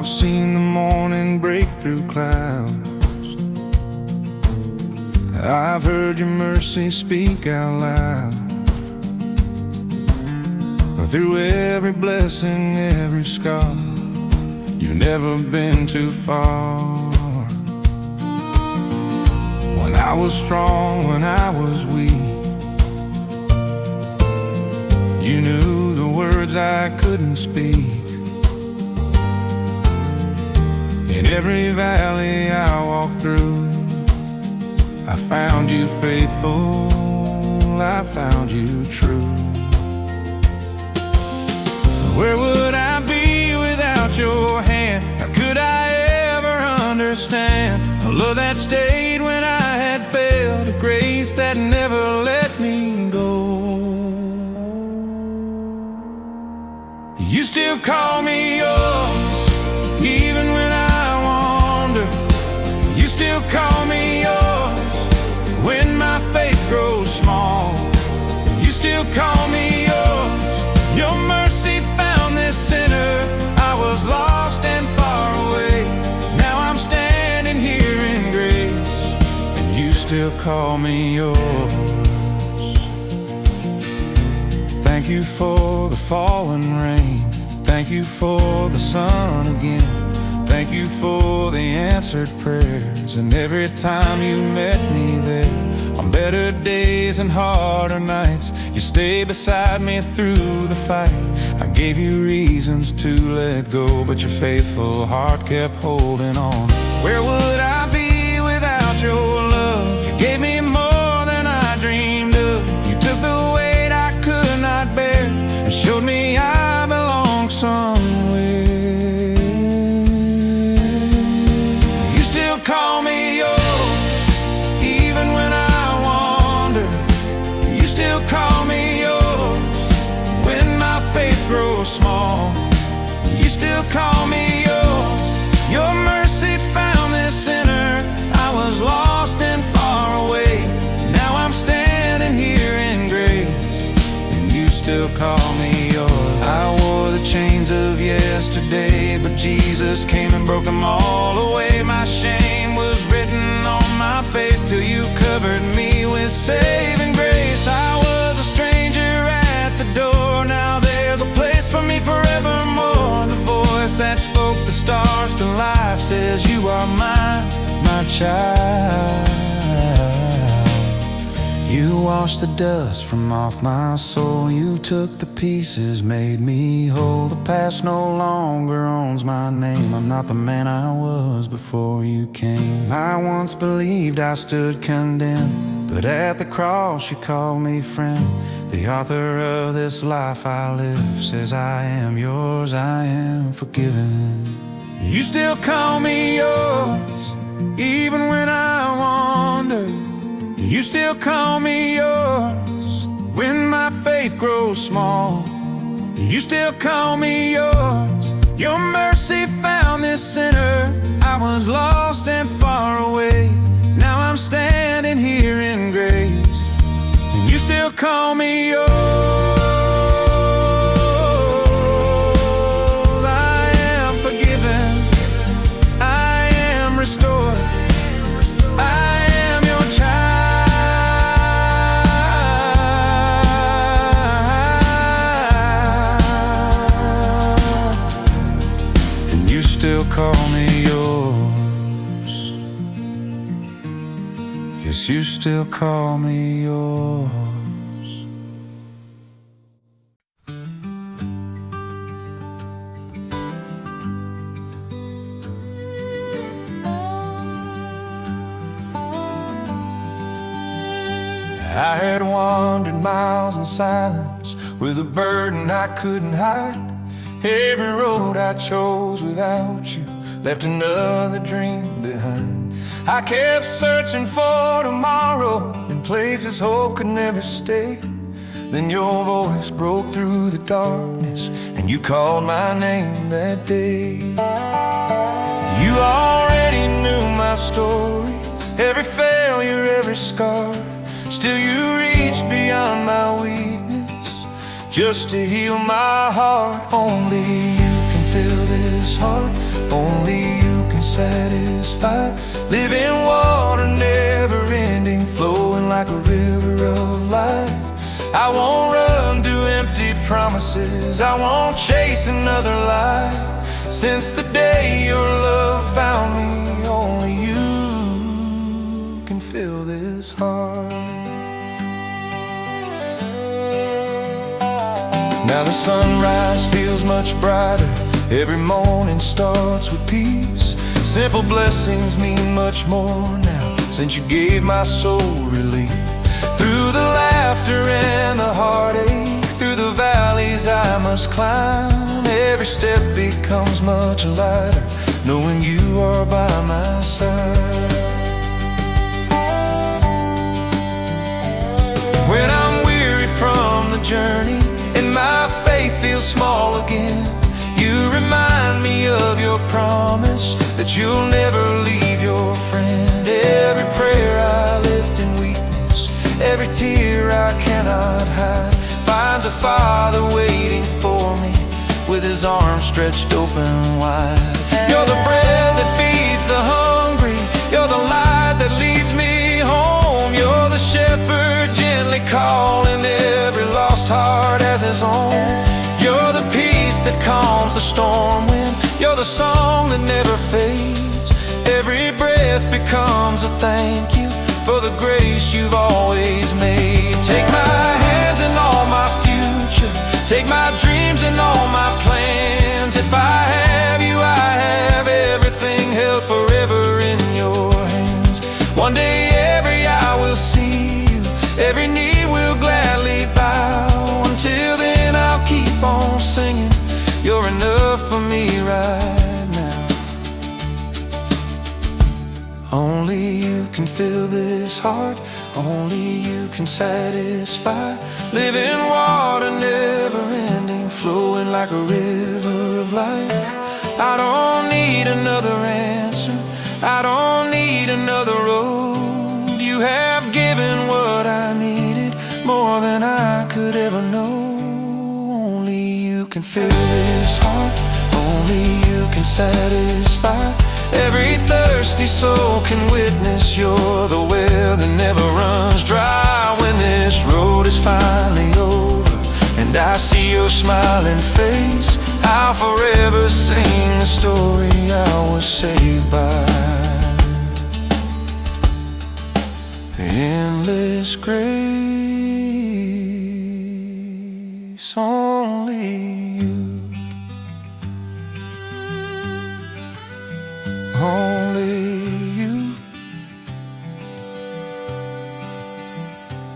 I've seen the morning break through clouds. I've heard your mercy speak out loud. Through every blessing, every scar, you've never been too far. When I was strong, when I was weak, you knew the words I couldn't speak. In every valley I walked through, I found you faithful, I found you true. Where would I be without your hand? How could I ever understand a love that stayed when I had failed, a grace that never let me go? You still call me yours, even when I wander. You still call me yours when my faith grows small. You still call me yours. Your mercy found this sinner. I was lost and far away. Now I'm standing here in grace, and you still call me yours. Thank you for the fallen rain. Thank you for the sun again. Thank you for the answered prayers. And every time you met me there, on better days and harder nights, you stay beside me through the fight. I gave you reasons to let go, but your faithful heart kept holding on. Where would I be without your love? You gave me more than I dreamed of. You took the weight I could not bear and showed me I belong somewhere. You still call me yours, even when I wander. You still call me yours when my faith grows small. You still call me yours. Your mercy found this sinner. I was lost and far away. Now I'm standing here in grace, and you still call me yours. I wore the chains of yesterday, but Jesus came and broke them all away. My shame was written on my face till you covered me with saving grace. I was a stranger at the door. Now there's a place for me forevermore. The voice that spoke the stars to life says you are mine, my child. You washed the dust from off my soul. You took the pieces, made me whole. The past no longer owns my name. I'm not the man I was before you came. I once believed I stood condemned, but at the cross you called me friend. The author of this life I live says I am yours, I am forgiven. You still call me yours, even when I wander. You still call me yours when my faith grows small. You still call me yours. Your mercy found this sinner. I was lost and far away. Now I'm standing here in grace, and you still call me yours. I am forgiven, I am restored, I am your child. Still call me yours. Yes, you still call me yours. I had wandered miles in silence with a burden I couldn't hide. Every road I chose without you left another dream behind. I kept searching for tomorrow in places hope could never stay. Then your voice broke through the darkness, and you called my name that day. You already knew my story, every failure, every scar. Still you reached beyond my weakness just to heal my heart. Only you can fill this heart. I won't run to empty promises, I won't chase another lie. Since the day your love found me, only you can fill this heart. Now the sunrise feels much brighter, every morning starts with peace. Simple blessings mean much more now, since you gave my soul relief. Through the laughter and the heartache, through the valleys I must climb, every step becomes much lighter, knowing you are by my side. When I'm weary from the journey and my faith feels small again, you remind me of your promise that you'll never leave your friend. Every prayer I lift in weakness, every tear I cannot hide, finds a Father waiting for me with his arms stretched open wide. You're the bread that feeds the hungry, you're the light that leads me home. You're the shepherd gently calling every lost heart as his own. You're the peace that calms the storm wind, you're the song that never fades. Every breath becomes a thank you for the grace you've always made. Take my hands and all my future, take my dreams and all my plans. If I have you, I have everything, held forever in your hands. One day every eye will see you, every knee will gladly bow. Until then I'll keep on singing, you're enough for me right now. Only you can fill this heart, only you can satisfy. Living water, never ending, flowing like a river of life. I don't need another answer, I don't need another road. You have given what I needed, more than I could ever know. Only you can fill this heart, only you can satisfy. Every thirsty soul can witness you're the well that never runs dry. When this road is finally over and I see your smiling face, I'll forever sing the story I was saved by. Endless grace, only you, only you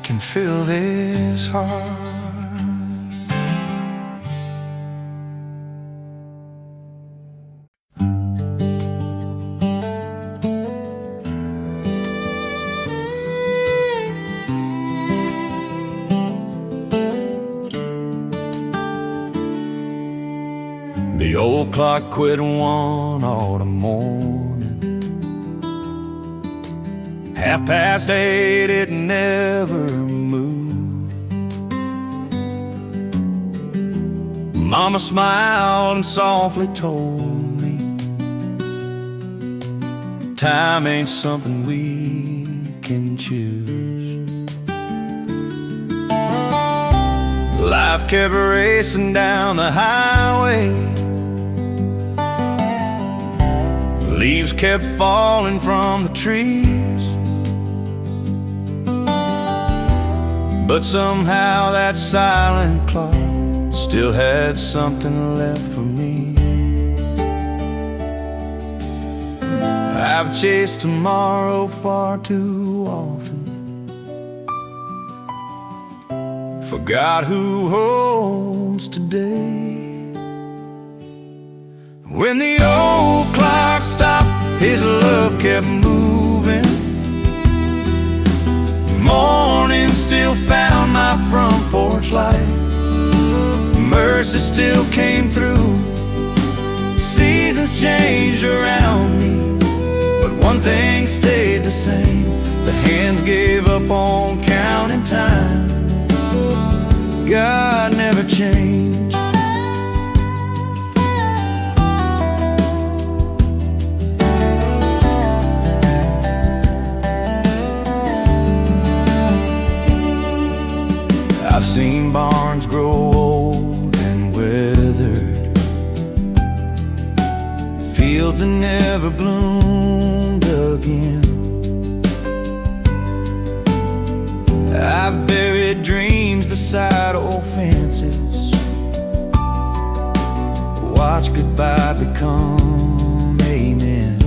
can fill this heart. The old clock quit one autumn morning, 8:30, it never moved. Mama smiled and softly told me, time ain't something we can choose. Life kept racing down the highway, leaves kept falling from the trees, but somehow that silent clock still had something left for me. I've chased tomorrow far too often, forgot who holds today. When the old clock stopped, his love kept moving. Morning still found my front porch light, mercy still came through. Seasons changed around me, but one thing stayed the same. The hands gave up on counting time, God never changed. I've fields that never bloomed again. I've buried dreams beside old fences, watch goodbye become amen.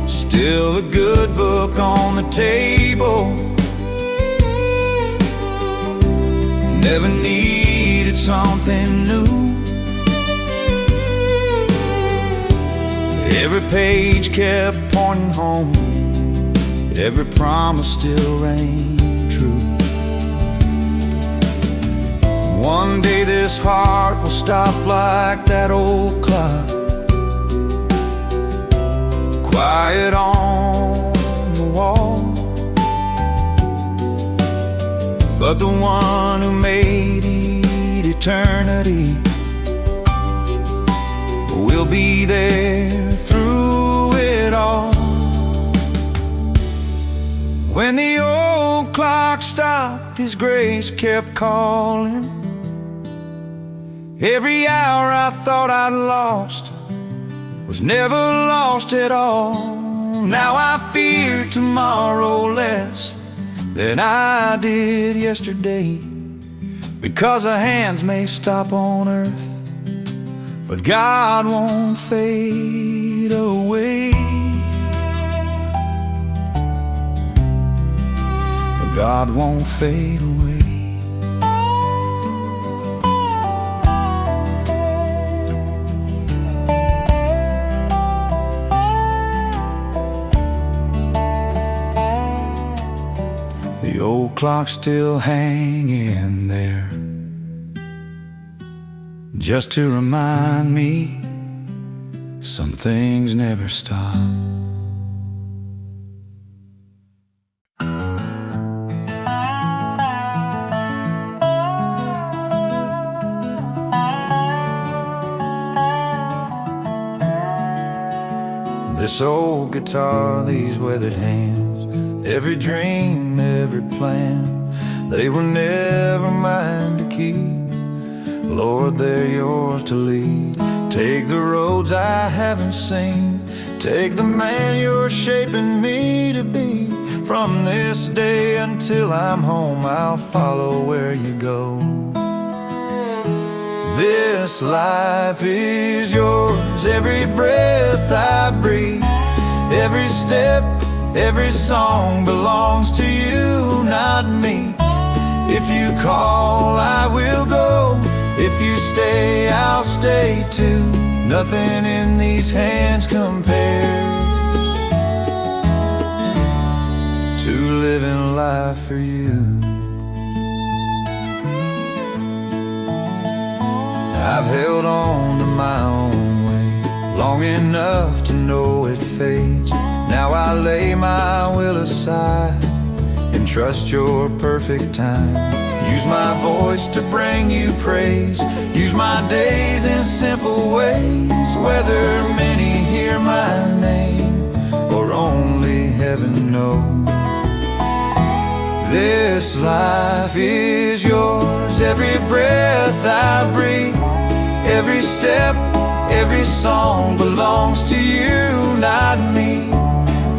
Still a good book on the table, never needed something new. Every page kept pointing home, every promise still rang true. One day this heart will stop like that old clock, quiet on the wall. But the one who made eternity will be there through it all. When the old clock stopped, His grace kept calling. Every hour I thought I'd lost was never lost at all. Now I fear tomorrow less than I did yesterday, because the hands may stop on earth, but God won't fade away. God won't fade away. The old clock's still hanging there, just to remind me some things never stop. This old guitar, these weathered hands, every dream, every plan, they were never mine to keep. Lord, they're yours to lead. Take the roads I haven't seen, take the man you're shaping me to be. From this day until I'm home, I'll follow where you go. This life is yours, every breath I breathe, every step, every song belongs to you, not me. If you call, I will go. If you stay, I'll stay too. Nothing in these hands compares to living life for you. I've held on to my own way long enough to know it fades. Now I lay my will aside and trust your perfect time. Use my voice to bring you praise, use my days in simple ways. Whether many hear my name or only heaven knows. This life is yours, every breath I breathe, every step, every song belongs to you, not me.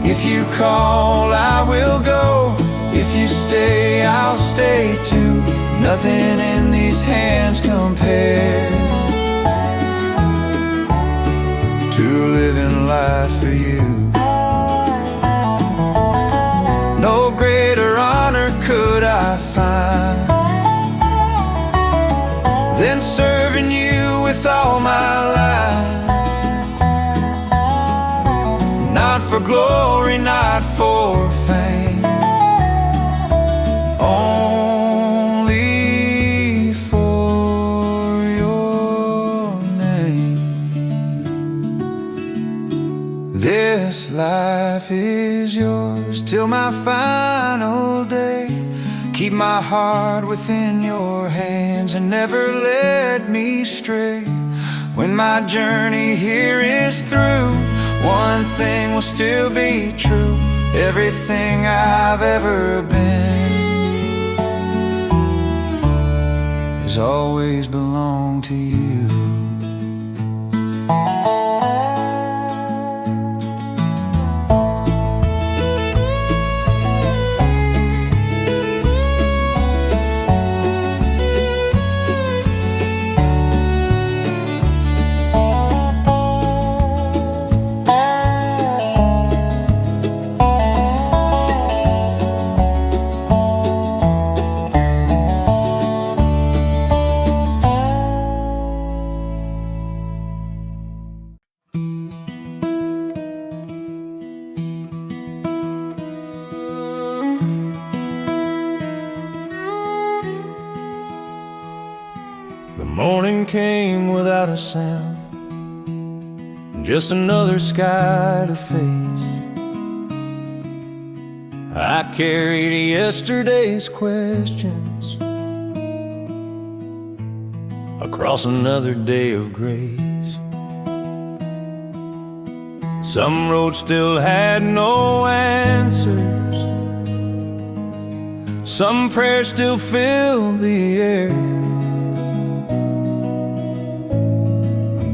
If you call, I will go. If you stay, I'll stay too. Nothing in these hands compares to living life for you. No greater honor could I find than serving you with all my life. Not for glory, not for fame, only for your name. This life is yours till my final day. Keep my heart within your hands and never let me stray. When my journey here is through, one thing will still be true. Everything I've ever been has always belonged to you. morning came without a sound, just another sky to face. I carried yesterday's questions across another day of grace. Some roads still had no answers, some prayers still filled the air,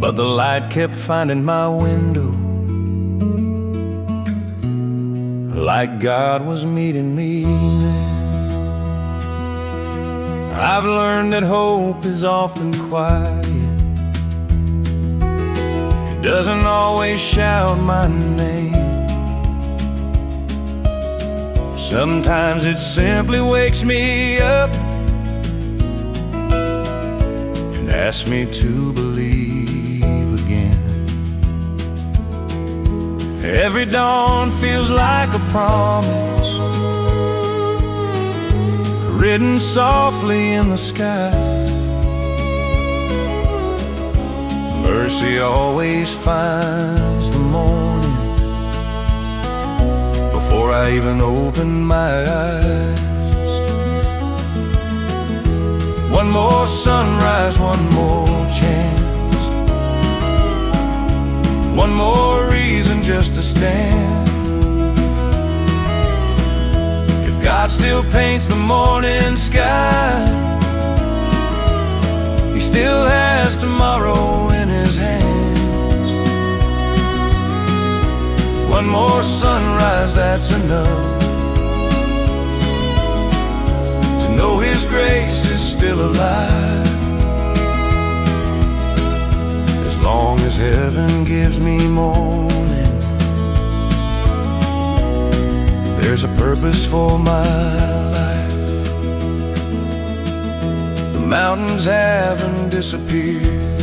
but the light kept finding my window, like God was meeting me there. I've learned that hope is often quiet. It doesn't always shout my name. Sometimes it simply wakes me up and asks me to believe again. Every dawn feels like a promise, written softly in the sky. Mercy always finds the morning before I even open my eyes. One more sunrise, one more chance, one more reason just to stand. If God still paints the morning sky, He still has tomorrow in His hands. One more sunrise, that's enough to know His grace is still alive. As long as heaven gives me morning, there's a purpose for my life. The mountains haven't disappeared,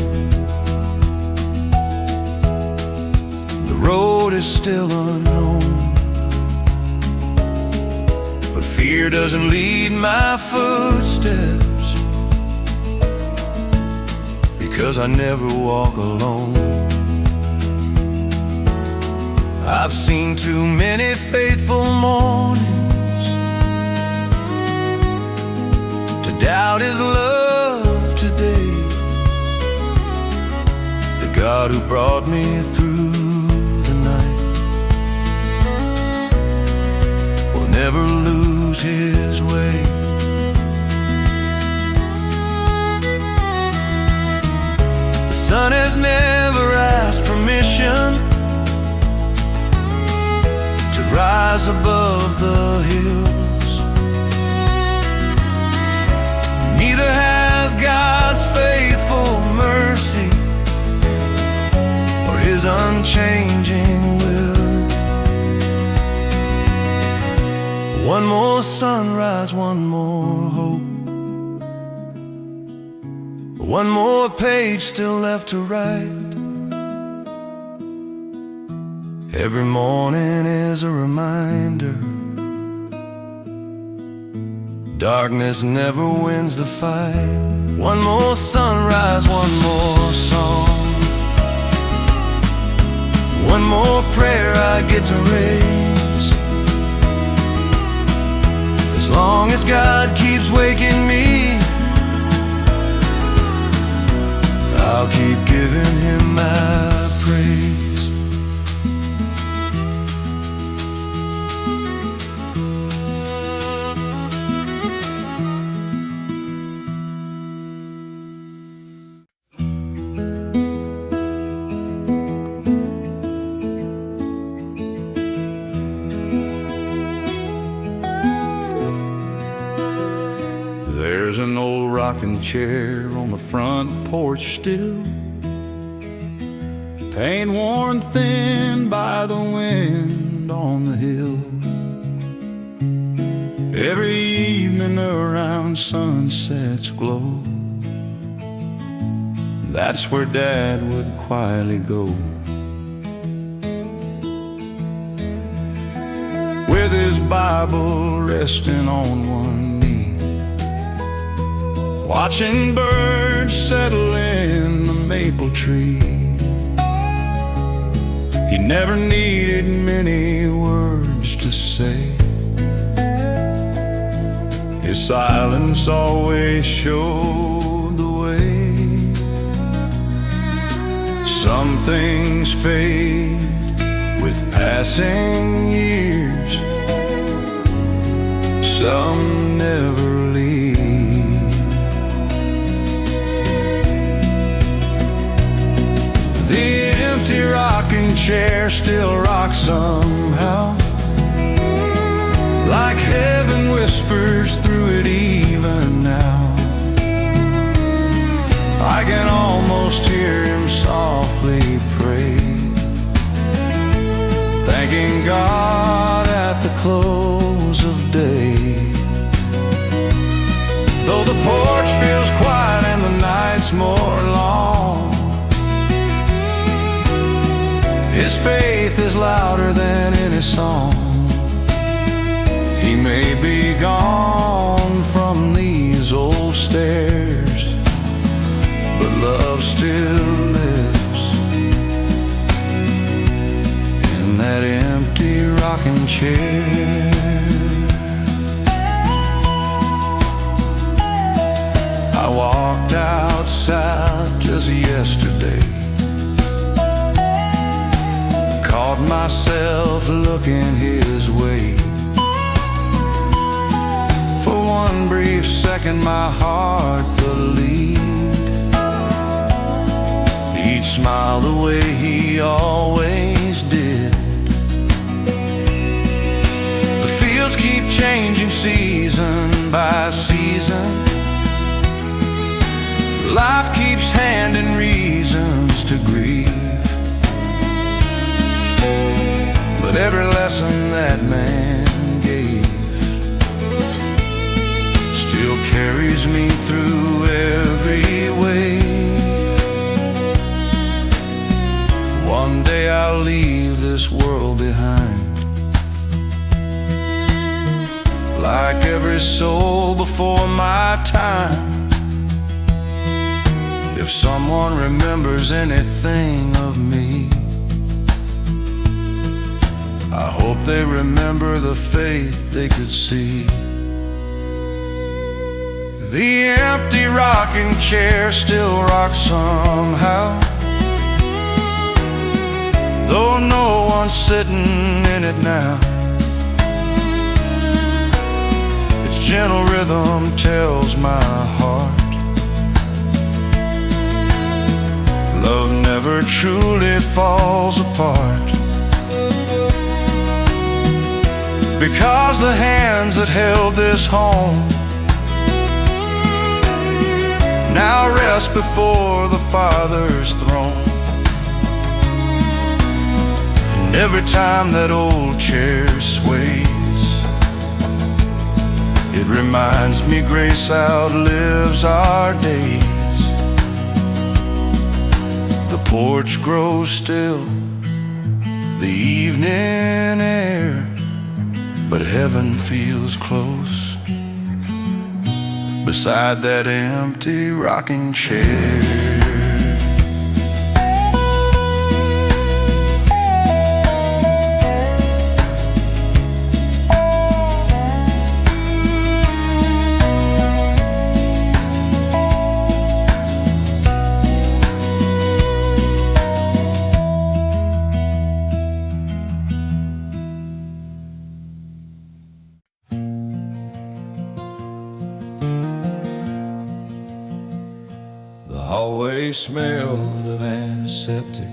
the road is still unknown, but fear doesn't lead my footsteps, because I never walk alone. I've seen too many faithful mornings to doubt His love today. The God who brought me through the night will never lose His way. The sun has never asked permission rise above the hills. Neither has God's faithful mercy or His unchanging will. One more sunrise, one more hope, one more page still left to write. Every morning is a reminder, darkness never wins the fight. One more sunrise, one more song, one more prayer I get to raise. As long as God keeps waking me, I'll keep giving Him my praise. There's an old rocking chair on the front porch still, paint worn thin by the wind on the hill. Every evening around sunset's glow, that's where Dad would quietly go, with his Bible resting on one knee, watching birds settle in the maple tree. He never needed many words to say. His silence always showed the way. Some things fade with passing years, some never leave. The empty rocking chair still rocks somehow, like heaven whispers through it even now. I can almost hear him softly pray, thanking God at the close of day. Though the porch feels quiet and the night's more long, his faith is louder than any song. He may be gone from these old stairs, but love still lives in that empty rocking chair. I walked outside just yesterday, caught myself looking his way. For one brief second my heart believed he'd smile the way he always did. The fields keep changing season by season, life keeps handing reasons to grieve. But every lesson that man gave still carries me through every wave. One day I'll leave this world behind, like every soul before my time. If someone remembers anything of me, I hope they remember the faith they could see. The empty rocking chair still rocks somehow, though no one's sitting in it now. Its gentle rhythm tells my heart love never truly falls apart, because the hands that held this home now rest before the Father's throne. And every time that old chair sways, it reminds me grace outlives our days. The porch grows still, the evening air, but heaven feels close beside that empty rocking chair. Hallway smelled of antiseptic,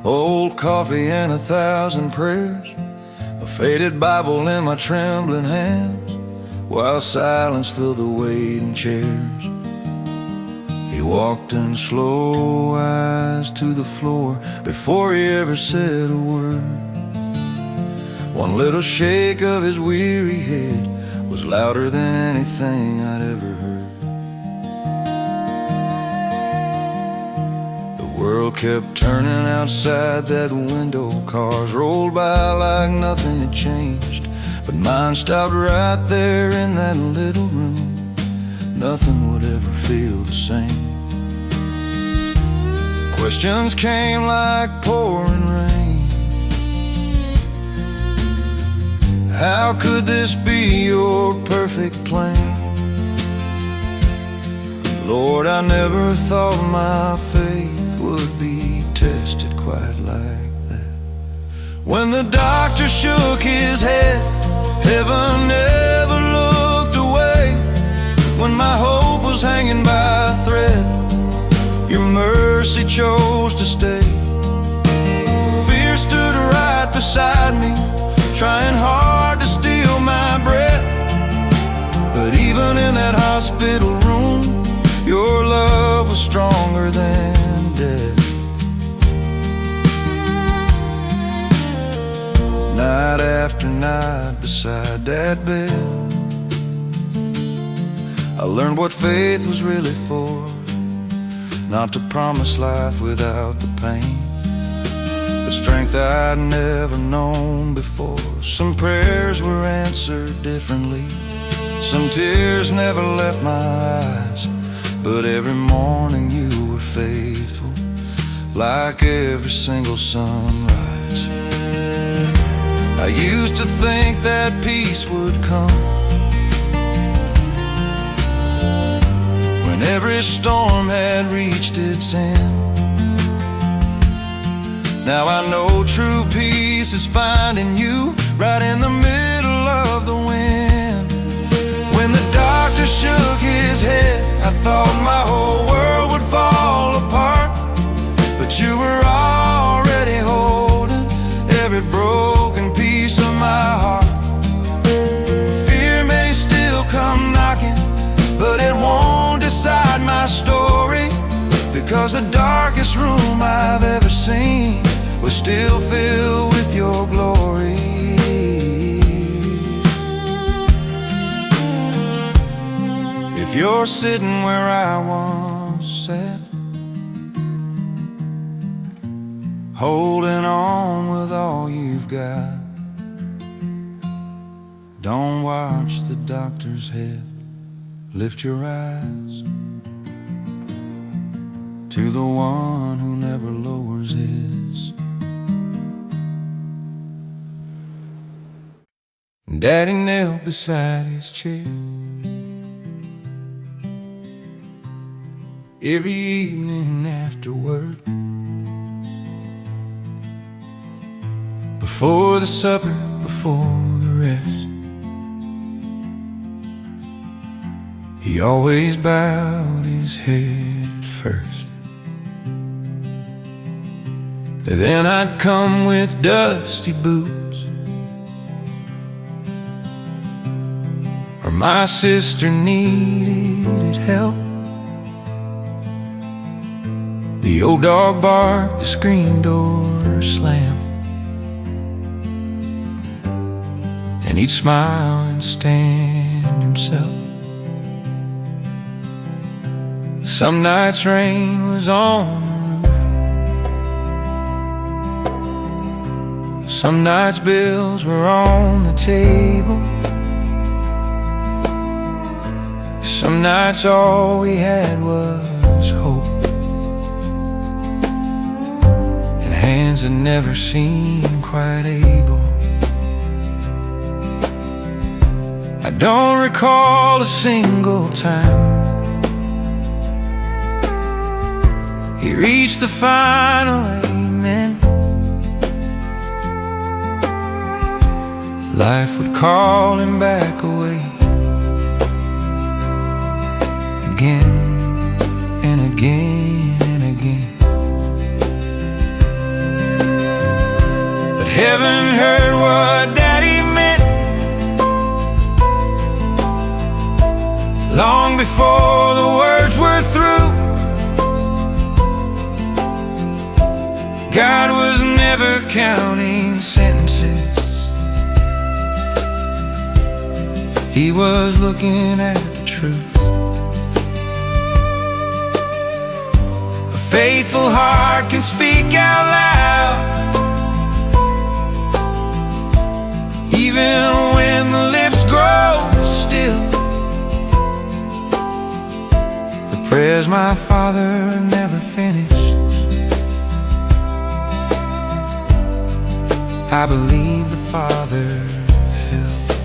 old coffee and 1,000 prayers, a faded Bible in my trembling hands, while silence filled the waiting chairs. He walked in slow, eyes to the floor, before he ever said a word. One little shake of his weary head was louder than anything I'd ever heard. The world kept turning outside that window, cars rolled by like nothing had changed, but mine stopped right there in that little room. nothing would ever feel the same. Questions came like pouring rain. How could this be your perfect plan? Lord, I never thought my faith would be tested quite like that. When the doctor shook his head, heaven never looked away. When my hope was hanging by a thread, your mercy chose to stay. Fear stood right beside me, trying hard to steal my breath. But even in that hospital room, your love was stronger than death. Night after night beside that bed, I learned what faith was really for. Not to promise life without the pain, but strength I'd never known before. Some prayers were answered differently, some tears never left my eyes, but every morning you were faithful, like every single sunrise. I used to think that peace would come when every storm had reached its end. Now I know true peace is finding you right in the middle of the wind. When the doctor shook his head, I thought my whole world would fall apart, but you were already holding every broken piece of my heart. Fear may still come knocking, but it won't decide my story, because the darkest room I've ever seen was still filled with your glory. If you're sitting where I once sat, holding on with all you've got, don't watch the doctor's head. Lift your eyes to the one who never lowers his. Daddy knelt beside his chair every evening after work, before the supper, before the rest. He always bowed his head first. Then I'd come with dusty boots, or my sister needed help. The old dog barked, the screen door slammed, and he'd smile and stand himself. Some nights rain was on the roof, some nights bills were on the table, some nights all we had was hope, and hands that never seemed quite able. I don't recall a single time he reached the final amen. Life would call him back away again and again and again. But heaven heard what Daddy meant long before the words were through. God was never counting sentences, He was looking at the truth. A faithful heart can speak out loud, even when the lips grow still. prayers my father never finished. I believe the Father filled.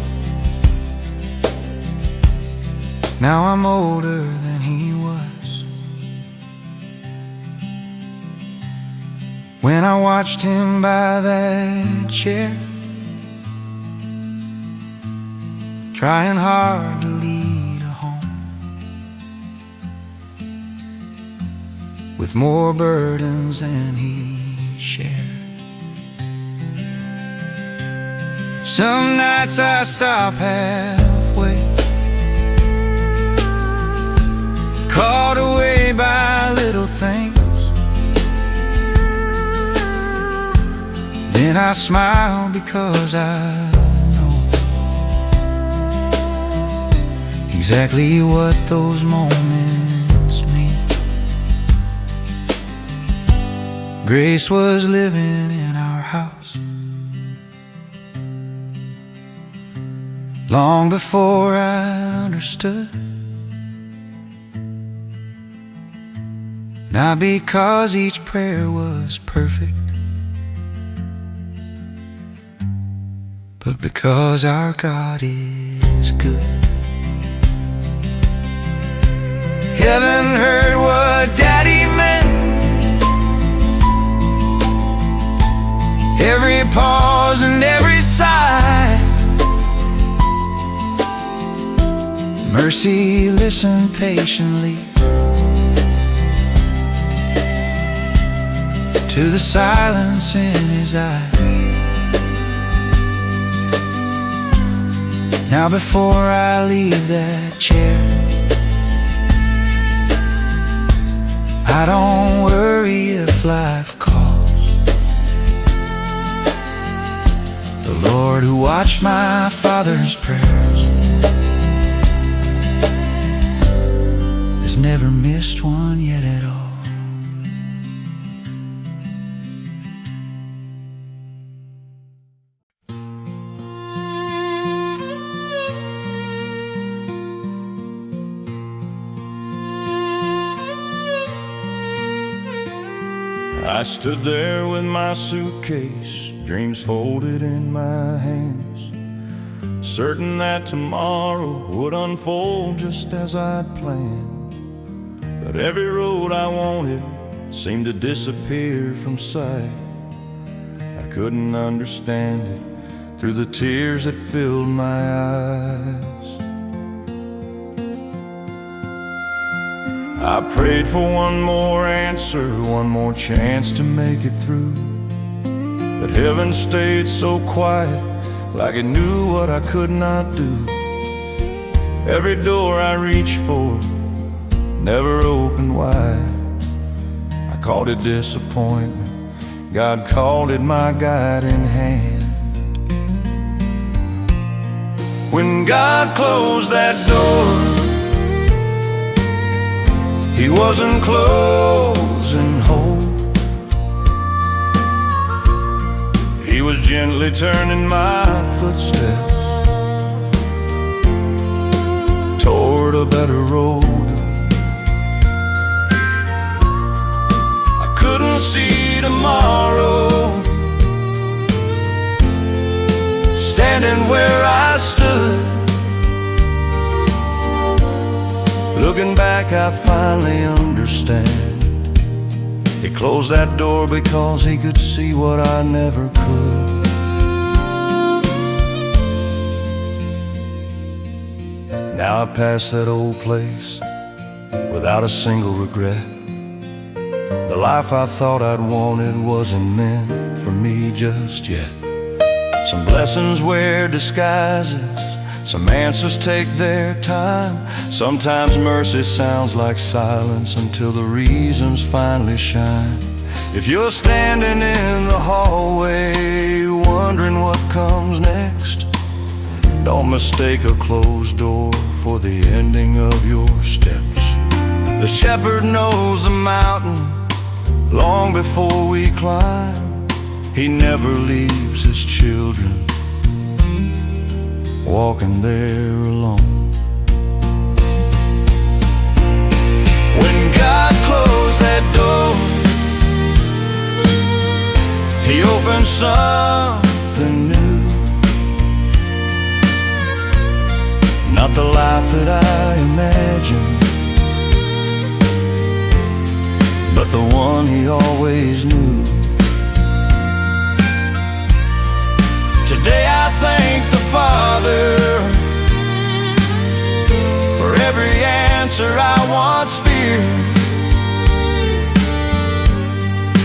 Now I'm older than he was when I watched him by that chair, trying hard to lead a home with more burdens than he shared. Some nights I stop halfway, caught away by little things. Then I smile because I know exactly what those moments mean. Grace was living in our house long before I understood. Not because each prayer was perfect, but because our God is good. Heaven heard what Daddy meant. Every pause and every sigh. Mercy listened patiently to the silence in his eyes. Now before I leave that chair, I don't worry if life calls. The Lord who watched my father's prayers has never missed one yet at all. I stood there with my suitcase, dreams folded in my hands, certain that tomorrow would unfold just as I'd planned. But every road I wanted seemed to disappear from sight. I couldn't understand it through the tears that filled my eyes. I prayed for one more answer, one more chance to make it through. But heaven stayed so quiet, like it knew what I could not do. Every door I reached for never opened wide. I called it disappointment, God called it my guiding hand. When God closed that door, He wasn't closing hope. He was gently turning my footsteps toward a better road. I couldn't see tomorrow, standing where I stood. Looking back, I finally understand. He closed that door because He could see what I never could. Now I pass that old place without a single regret. The life I thought I'd wanted wasn't meant for me just yet. Some blessings wear disguises, some answers take their time. Sometimes mercy sounds like silence until the reasons finally shine. If you're standing in the hallway wondering what comes next, don't mistake a closed door for the ending of your steps. The shepherd knows the mountain long before we climb. He never leaves his children walking there alone. When that door, He opens something new. Not the life that I imagined, but the one He always knew. Today I thank the Father for every answer I once feared,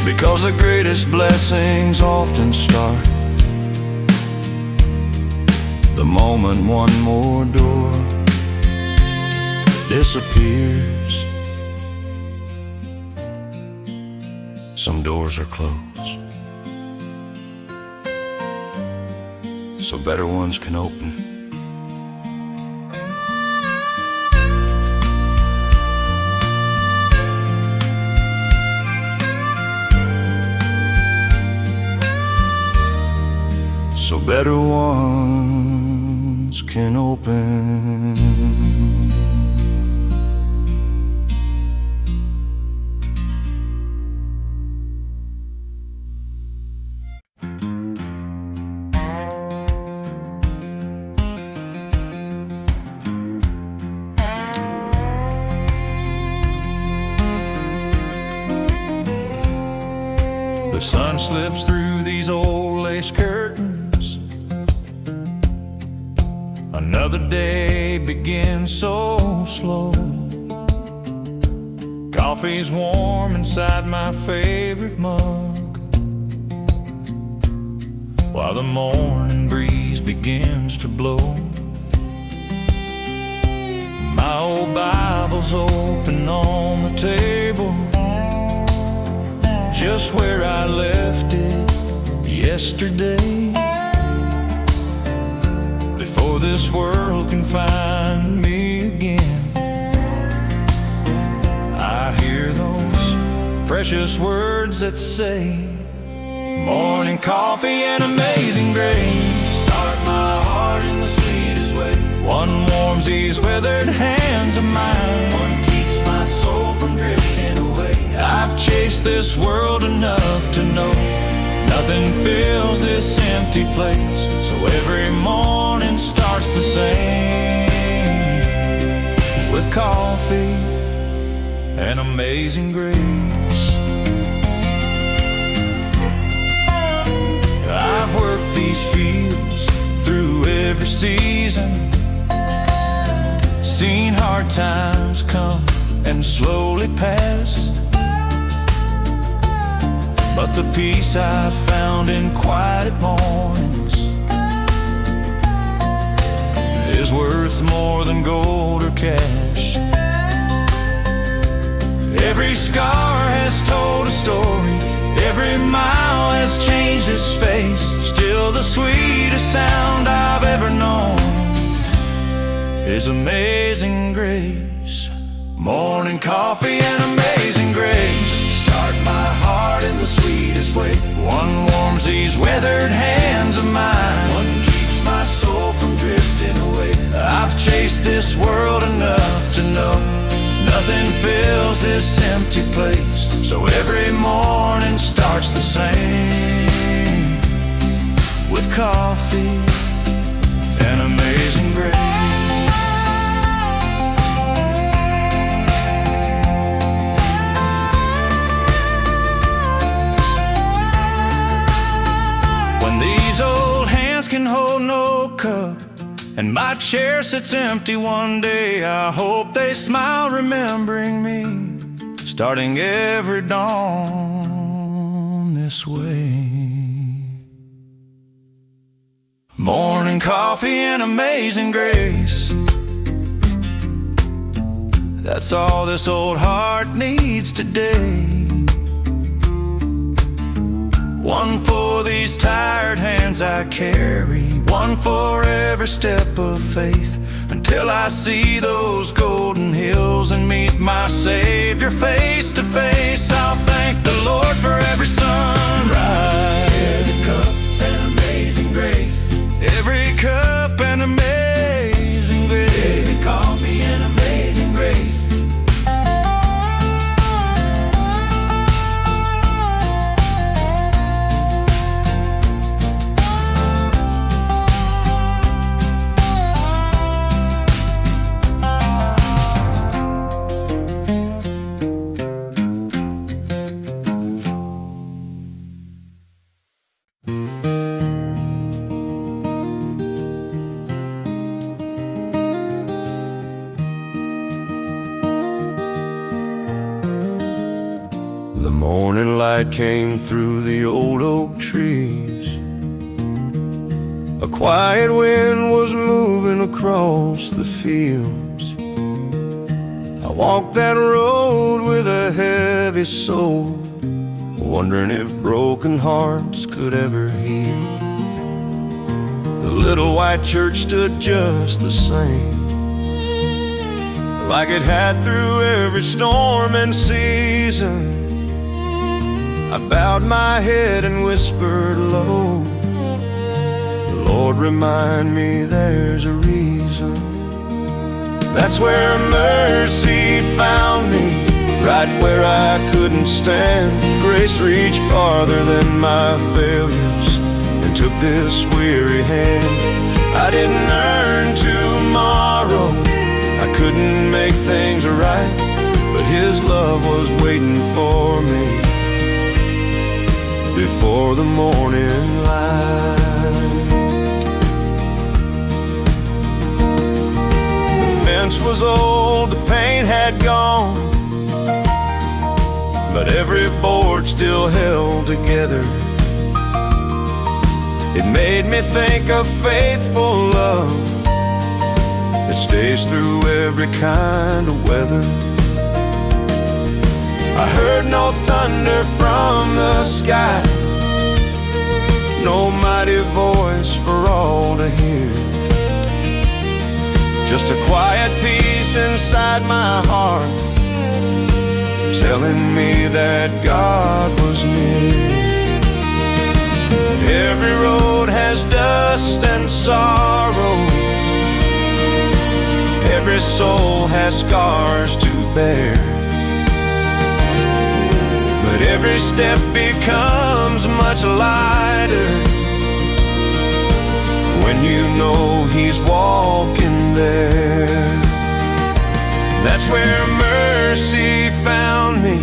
because the greatest blessings often start the moment one more door disappears. Some doors are closed, so better ones can open. So better ones can open. The sun slips through these old lace curtains. Another day begins so slow. Coffee's warm inside my favorite mug, while the morning breeze begins to blow. My old Bible's open on the table, just where I left it yesterday, before this world can find me again. I hear those precious words that say, morning coffee and amazing grace, start my heart in the sweetest way. One warms these withered hands of mine, one keeps my soul from drifting away. I've chased this world enough to know nothing fills this empty place, so every morning starts the same, with coffee and amazing grace. I've worked these fields through every season, seen hard times come and slowly pass, but the peace I've found in quiet mornings is worth more than gold or cash. Every scar has told a story, every mile has changed its face. Still the sweetest sound I've ever known is amazing grace. Morning coffee and amazing grace, start my heart in the sweetest way. One warms these withered hands of mine, one keeps my soul from drifting away. I've chased this world enough to know nothing fills this empty place, so every morning starts the same, with coffee and amazing grace. These old hands can hold no cup, and my chair sits empty one day. I hope they smile remembering me, starting every dawn this way. Morning coffee and amazing grace, that's all this old heart needs today. One for these tired hands I carry, one for every step of faith, until I see those golden hills and meet my Savior face to face. I'll thank the Lord for every sunrise, every cup and amazing grace, every cup and amazing grace, every coffee and amazing grace. light came through the old oak trees. A quiet wind was moving across the fields. I walked that road with a heavy soul, wondering if broken hearts could ever heal. The little white church stood just the same, like it had through every storm and season. I bowed my head and whispered low, Lord, remind me there's a reason. That's where mercy found me, right where I couldn't stand. Grace reached farther than my failures and took this weary hand. I didn't earn tomorrow, I couldn't make things right, but His love was waiting for me before the morning light. The fence was old, the paint had gone, but every board still held together. It made me think of faithful love that stays through every kind of weather. I heard no thunder from the sky, no mighty voice for all to hear, just a quiet peace inside my heart, telling me that God was near. Every road has dust and sorrow, every soul has scars to bear, but every step becomes much lighter when you know He's walking there. That's where mercy found me.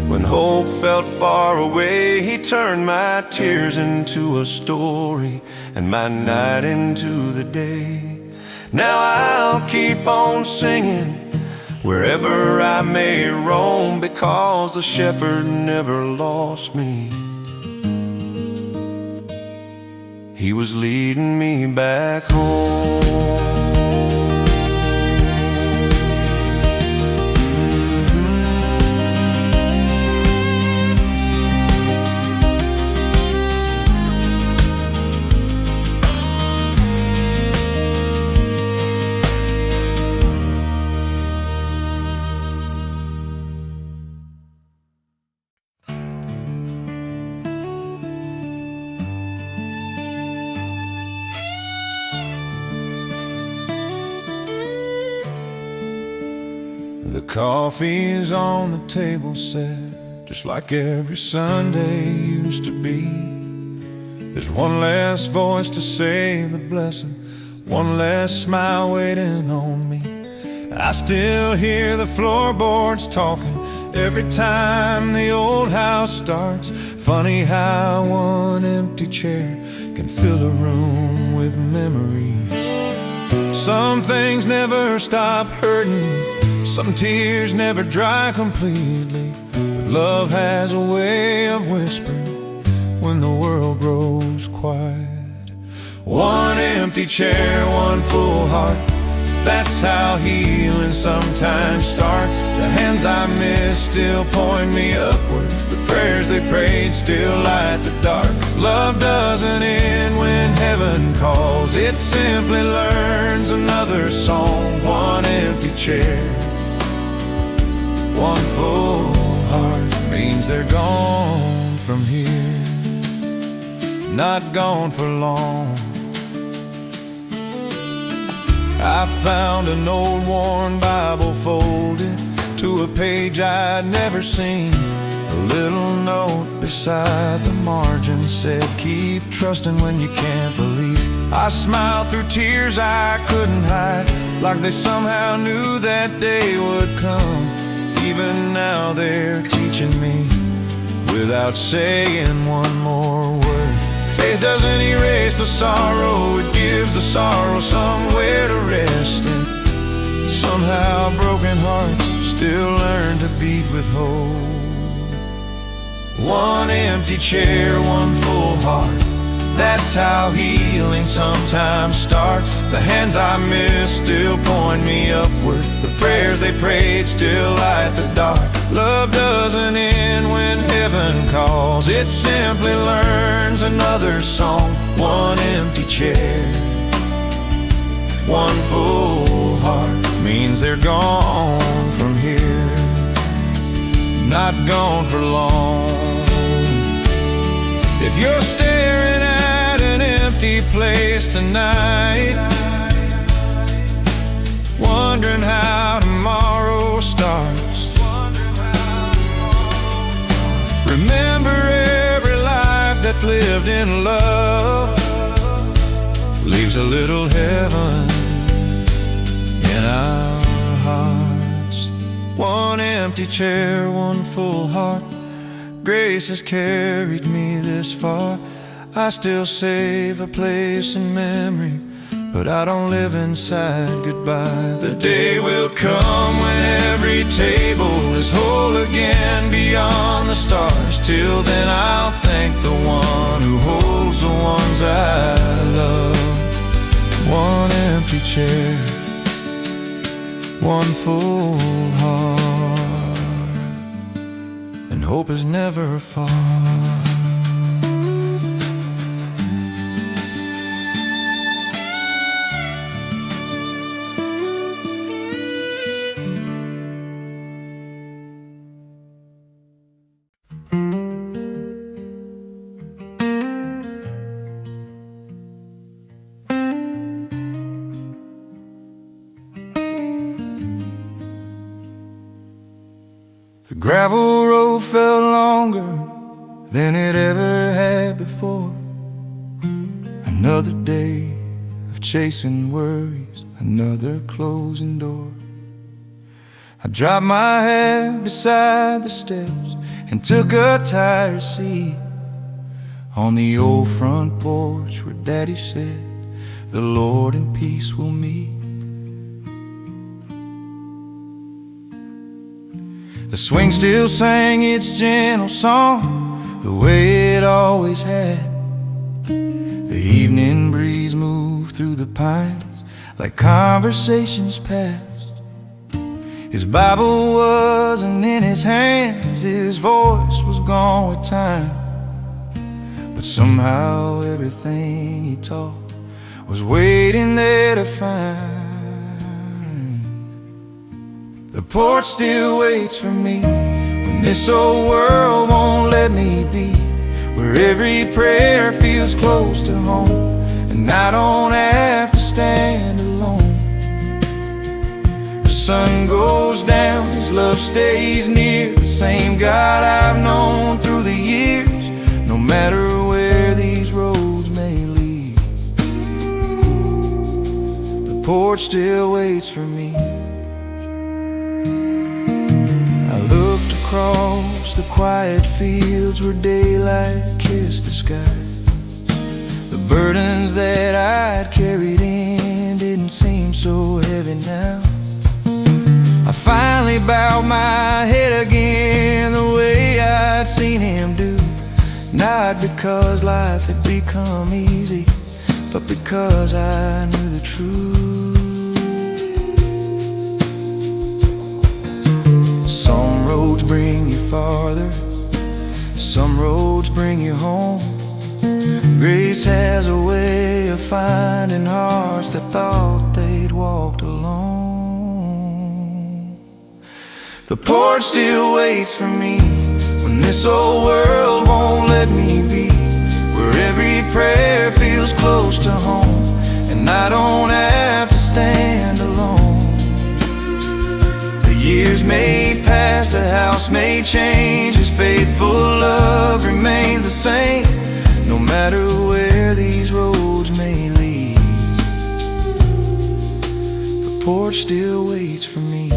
When hope felt far away, He turned my tears into a story and my night into the day. Now I'll keep on singing wherever I may roam, because the shepherd never lost me. He was leading me back home. The coffee's on the table set, just like every Sunday used to be. There's one less voice to say the blessing, one less smile waiting on me. I still hear the floorboards talking every time the old house starts. Funny how one empty chair can fill a room with memories. Some things never stop hurting, some tears never dry completely, but love has a way of whispering when the world grows quiet. One empty chair, one full heart, that's how healing sometimes starts. The hands I miss still point me upward, the prayers they prayed still light the dark. Love doesn't end when heaven calls, it simply learns another song. One empty chair, one full heart, means they're gone from here, not gone for long. I found an old worn Bible folded to a page I'd never seen. A little note beside the margin said, keep trusting when you can't believe. I smiled through tears I couldn't hide, like they somehow knew that day would come. Even now they're teaching me without saying one more word. Faith doesn't erase the sorrow, it gives the sorrow somewhere to rest. And somehow broken hearts still learn to beat with hope. One empty chair, one full heart. That's how healing sometimes starts. The hands I missed still point me upward. The prayers they prayed still light the dark. Love doesn't end when heaven calls. It simply learns another song. One empty chair, one full heart means they're gone from here, not gone for long. If you're staring at an empty place tonight, wondering how tomorrow starts, remember every life that's lived in love leaves a little heaven in our hearts. One empty chair, one full heart. Grace has carried me this far. I still save a place in memory, but I don't live inside goodbye. The day will come when every table is whole again beyond the stars. Till then I'll thank the one who holds the ones I love. One empty chair, one full heart, and hope is never far. The gravel road felt longer than it ever had before. Another day of chasing worries, another closing door. I dropped my head beside the steps and took a tired seat on the old front porch where Daddy said, "The Lord in peace will meet." The swing still sang its gentle song the way it always had. The evening breeze moved through the pines like conversations past. His Bible wasn't in his hands, his voice was gone with time. But somehow everything he taught was waiting there to find. The porch still waits for me when this old world won't let me be, where every prayer feels close to home and I don't have to stand alone. The sun goes down, His love stays near, the same God I've known through the years, no matter where these roads may lead. The porch still waits for me. Across the quiet fields where daylight kissed the sky, the burdens that I'd carried in didn't seem so heavy now. I finally bowed my head again the way I'd seen Him do, not because life had become easy, but because I knew the truth. Some roads bring you farther, some roads bring you home. Grace has a way of finding hearts that thought they'd walked alone. The porch still waits for me when this old world won't let me be, where every prayer feels close to home and I don't have to stand alone. Years may pass, the house may change, His faithful love remains the same, no matter where these roads may lead. The porch still waits for me.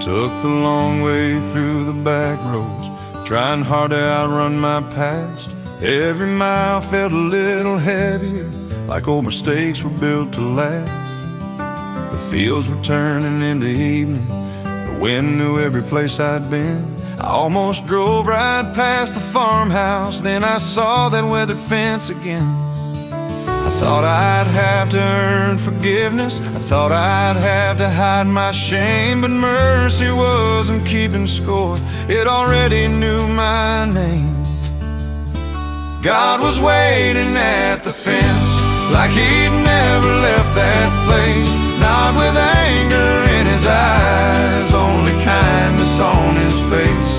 Took the long way through the back roads, trying hard to outrun my past. Every mile felt a little heavier, like old mistakes were built to last. The fields were turning into evening, the wind knew every place I'd been. I almost drove right past the farmhouse, then I saw that weathered fence again. I thought I'd have to earn forgiveness, I thought I'd have to hide my shame, but mercy wasn't keeping score, it already knew my name. God was waiting at the fence, like he'd never left that place. Not with anger in his eyes, only kindness on his face.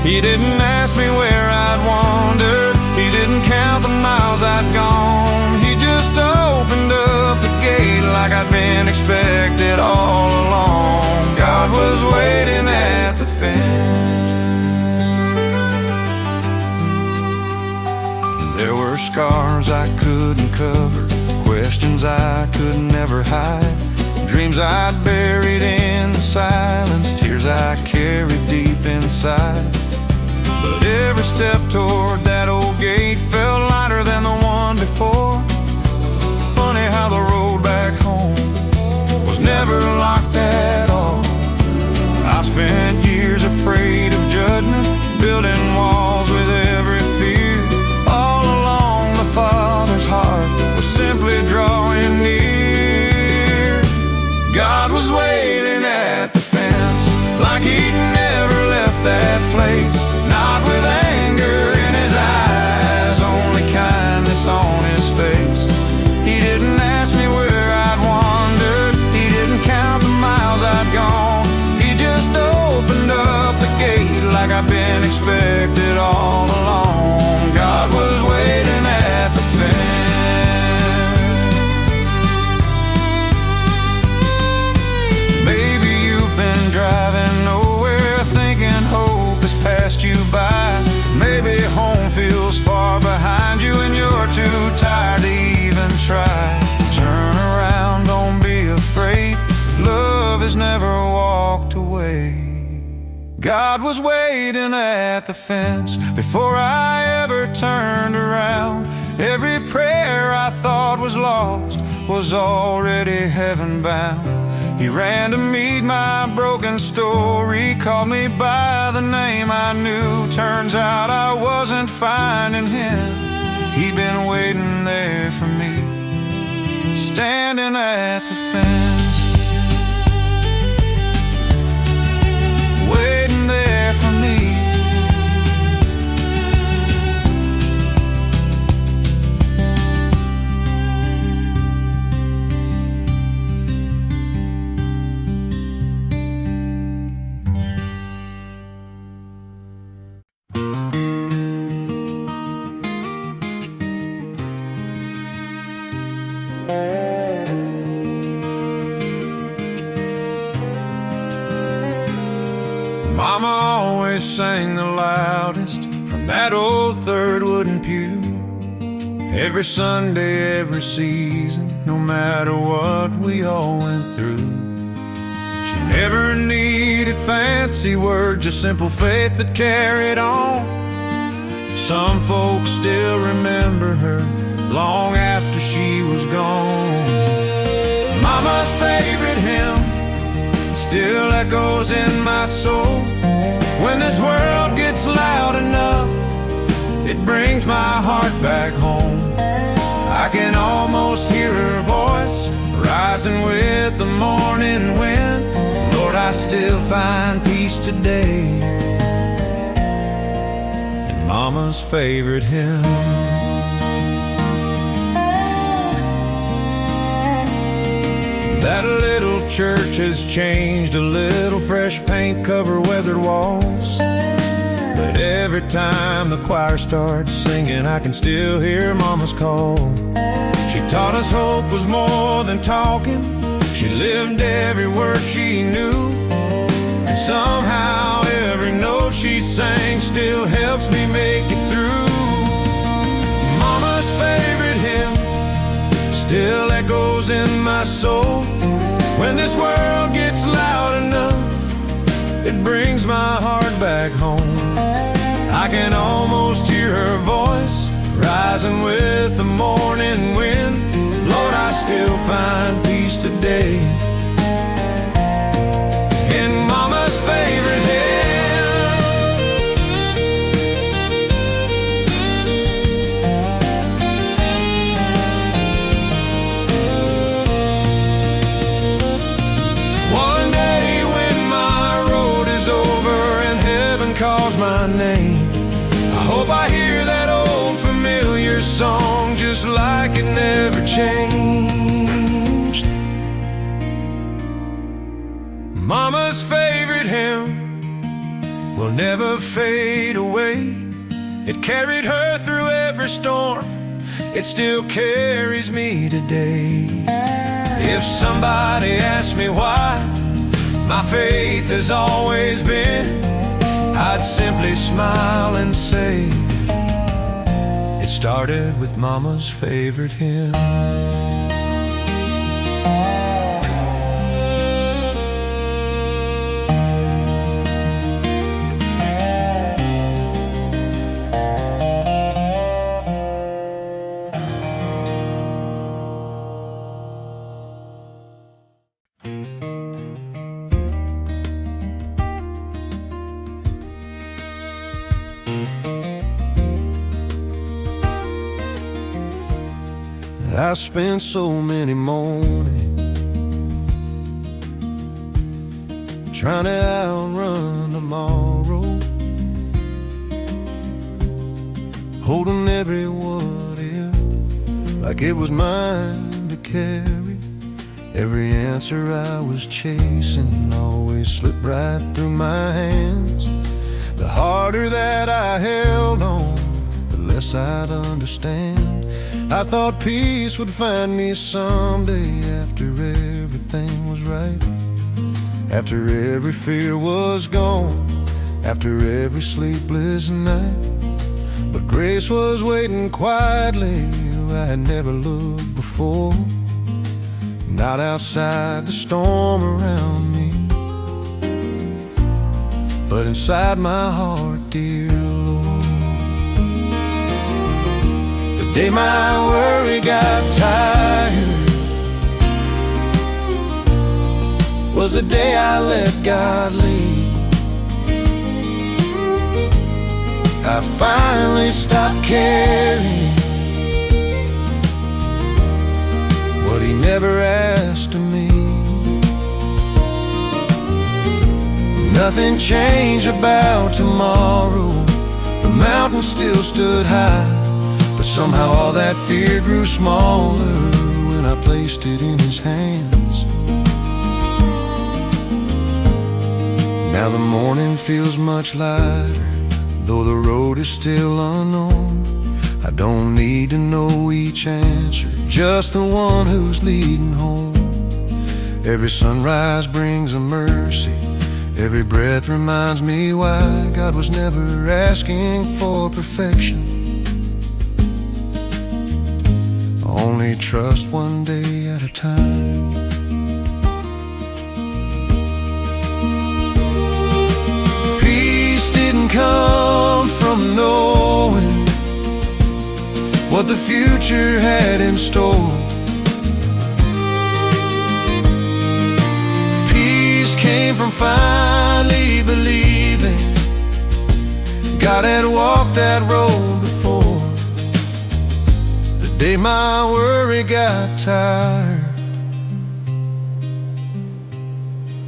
He didn't ask me where I'd wandered, he didn't count the miles I'd gone. He just opened up the gate like I'd been expected all along. God was waiting at the fence. There were scars I couldn't cover, questions I could never hide, dreams I'd buried in the silence, tears I carried deep inside. But every step toward that old gate felt lighter than the one before. Funny how the road back home was never locked at all. I spent years afraid of judgment, building walls with every fear. All along the Father's heart was simply drawing near. God was waiting at the fence, like he'd never left that place. Not with anger in his eyes, only kindness on his face. He didn't ask me where I'd wandered, he didn't count the miles I'd gone. He just opened up the gate like I'd been expected all along. God was waiting at the fence. Maybe you've been driving nowhere, thinking hope has passed you by. Maybe home feels far behind you and you're too tired to even try. Turn around, don't be afraid, love has never walked away. God was waiting at the fence before I ever turned around. Every prayer I thought was lost was already heaven bound. He ran to meet my broken story, called me by the name I knew. Turns out I wasn't finding him, he'd been waiting there for me, standing at the fence, waiting there for me. Mama always sang the loudest from that old third wooden pew. Every Sunday, every season, no matter what we all went through. She never needed fancy words, just simple faith that carried on. Some folks still remember her long after she was gone. Mama's favorite hymn still echoes in my soul. When this world gets loud enough, it brings my heart back home. I can almost hear her voice rising with the morning wind. Lord, I still find peace today in Mama's favorite hymn. That little church has changed a little, fresh paint cover weathered walls. But every time the choir starts singing, I can still hear Mama's call. She taught us hope was more than talking, she lived every word she knew. And somehow every note she sang still helps me make it through. Mama's favorite hymn still echoes in my soul. When this world gets loud enough, it brings my heart back home. I can almost hear her voice rising with the morning wind. Lord, I still find peace today in Mama's favorite hymn. One day when my road is over and heaven calls my name, I hope I hear that old familiar song just like it never changed. Mama's favorite hymn will never fade away. It carried her through every storm, it still carries me today. If somebody asks me why my faith has always been, I'd simply smile and say, it started with Mama's favorite hymn. I spent so many mornings trying to outrun tomorrow, holding every what if like it was mine to carry. Every answer I was chasing always slipped right through my hands. The harder that I held on, the less I'd understand. I thought peace would find me someday after everything was right, after every fear was gone, after every sleepless night. But grace was waiting quietly where I had never looked before, not outside the storm around me, but inside my heart, dear Lord. The day my worry got tired was the day I let God lead. I finally stopped caring what He never asked of me. Nothing changed about tomorrow. The mountain still stood high, but somehow all that fear grew smaller when I placed it in His hands. Now the morning feels much lighter, though the road is still unknown. I don't need to know each answer, just the one who's leading home. Every sunrise brings a mercy, every breath reminds me why God was never asking for perfection, only trust one day at a time. Peace didn't come from knowing what the future had in store. Peace came from finally believing God had walked that road before. The day my worry got tired,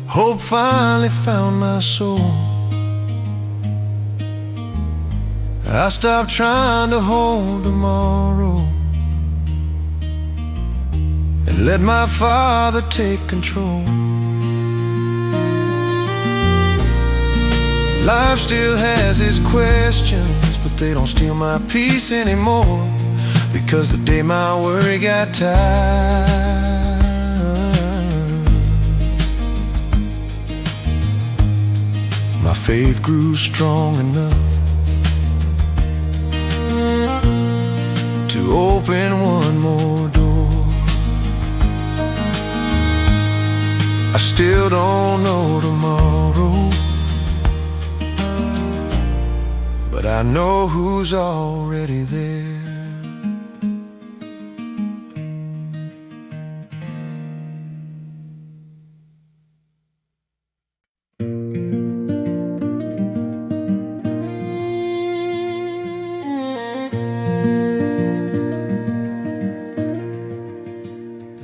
hope finally found my soul. I stopped trying to hold tomorrow and let my Father take control. Life still has its questions, but they don't steal my peace anymore, because the day my worry got tired, my faith grew strong enough to open one more door. I still don't know tomorrow, I know who's already there.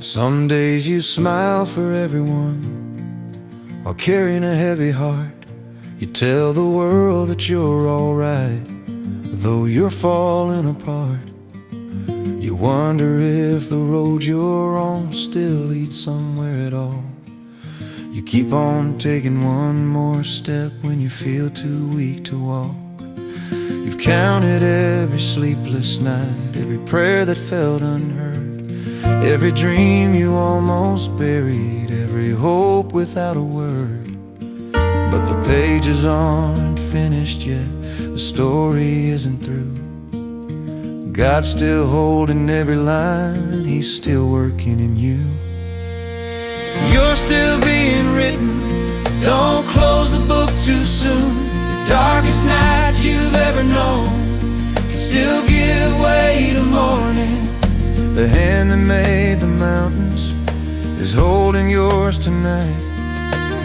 Some days you smile for everyone while carrying a heavy heart. You tell the world that you're alright, though you're falling apart. You wonder if the road you're on still leads somewhere at all. You keep on taking one more step when you feel too weak to walk. You've counted every sleepless night, every prayer that felt unheard, every dream you almost buried, every hope without a word. But the pages aren't finished yet, the story isn't through. God's still holding every line, He's still working in you. You're still being written, don't close the book too soon. The darkest night you've ever known can still give way to morning. The hand that made the mountains is holding yours tonight.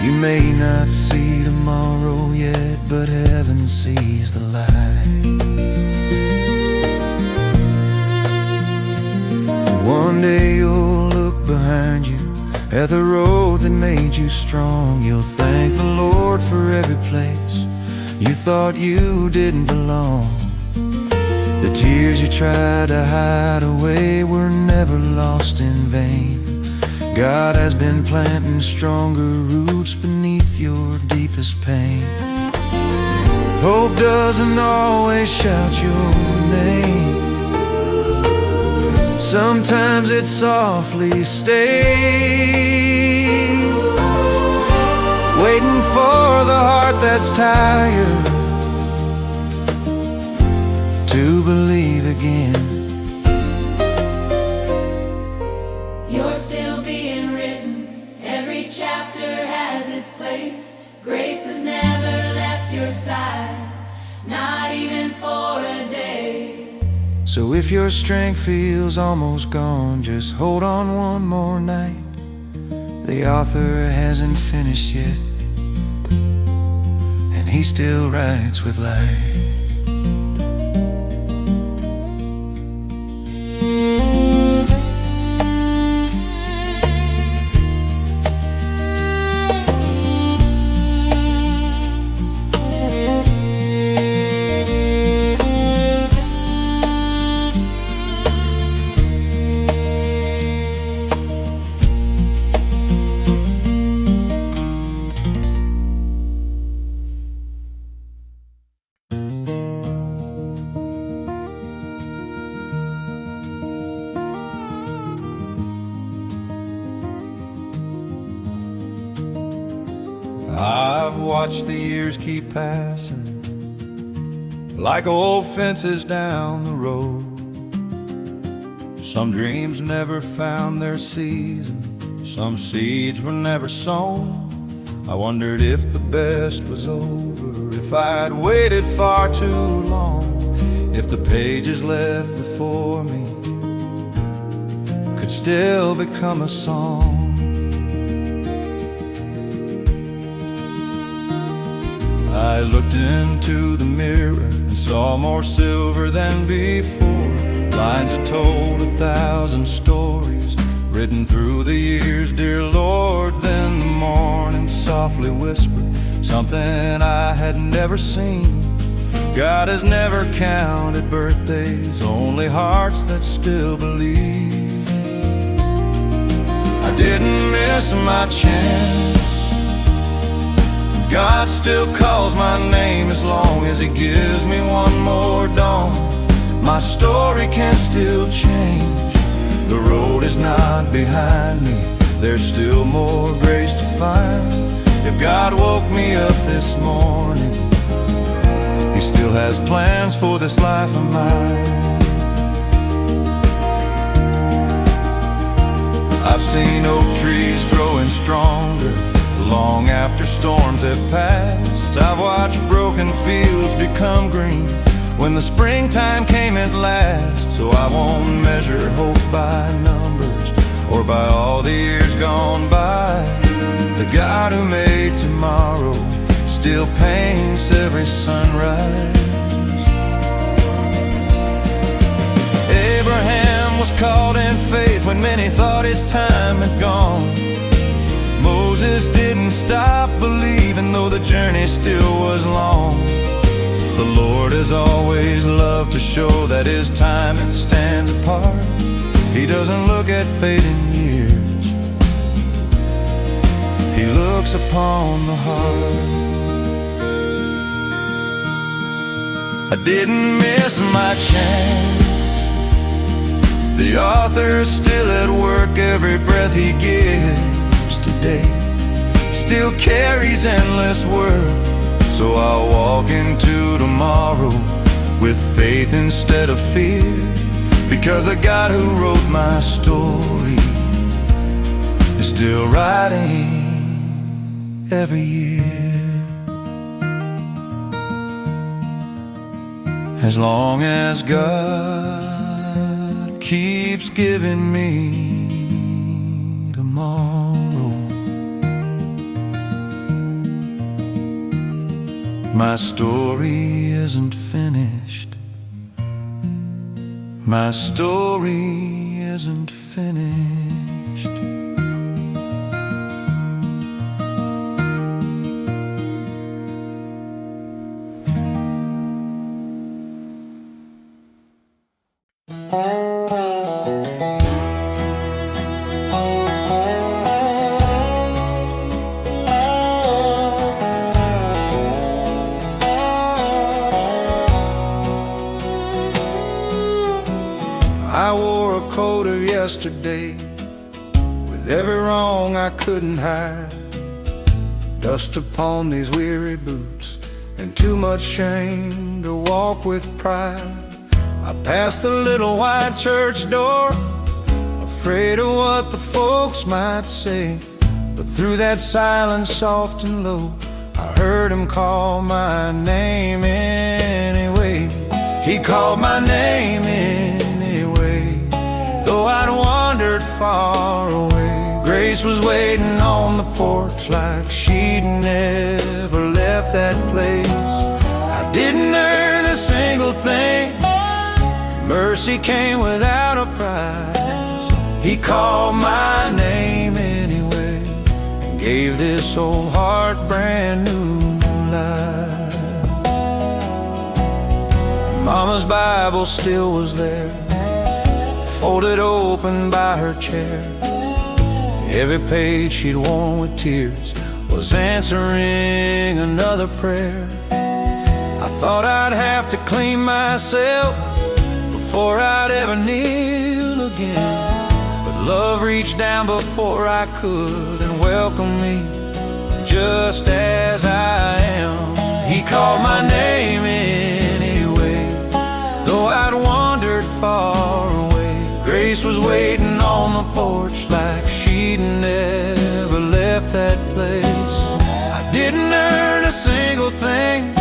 You may not see tomorrow yet, but heaven sees the light. One day you'll look behind you at the road that made you strong. You'll thank the Lord for every place you thought you didn't belong. The tears you tried to hide away were never lost in vain. God has been planting stronger roots beneath your deepest pain. Hope doesn't always shout your name. Sometimes it softly stays, waiting for the heart that's tired to believe again. You're still being written, every chapter has its place. Grace has never left your side, not even for a day. So if your strength feels almost gone, just hold on one more night. The author hasn't finished yet, and he still writes with light. I've watched the years keep passing like old fences down the road. Some dreams never found their season, some seeds were never sown. I wondered if the best was over, if I'd waited far too long, if the pages left before me could still become a song. I looked into the mirror and saw more silver than before. Lines that told 1,000 stories written through the years, dear Lord. Then the morning softly whispered something I had never seen. God has never counted birthdays, only hearts that still believe. I didn't miss my chance. God still calls my name as long as He gives me one more dawn. My story can still change. The road is not behind me, there's still more grace to find. If God woke me up this morning, He still has plans for this life of mine. I've seen oak trees growing stronger long after storms have passed. I've watched broken fields become green when the springtime came at last. So I won't measure hope by numbers or by all the years gone by. The God who made tomorrow still paints every sunrise. Abraham was called in faith when many thought his time had gone. Moses didn't stop believing, though the journey still was long. The Lord has always loved to show that his timing stands apart. He doesn't look at fading years, he looks upon the heart. I didn't miss my chance. The author's still at work, every breath he gives today still carries endless worth. So I'll walk into tomorrow with faith instead of fear, because the God who wrote my story is still writing every year. As long as God keeps giving me tomorrow, my story isn't finished. My story isn't finished. I wore a coat of yesterday with every wrong I couldn't hide. Dust upon these weary boots and too much shame to walk with pride. I passed the little white church door, afraid of what the folks might say. But through that silence, soft and low, I heard him call my name anyway. He called my name anyway, though I'd wandered far away. Grace was waiting on the porch like she'd never left that place. I didn't earn a single thing, mercy came without a prize. He called my name anyway and gave this old heart brand new life. Mama's Bible still was there, folded open by her chair. Every page she'd worn with tears was answering another prayer. I thought I'd have to clean myself before I'd ever kneel again, but love reached down before I could and welcomed me just as I am. He called my name anyway, though I'd wandered far away. Grace was waiting on the porch like she'd never left that place. I didn't earn a single thing,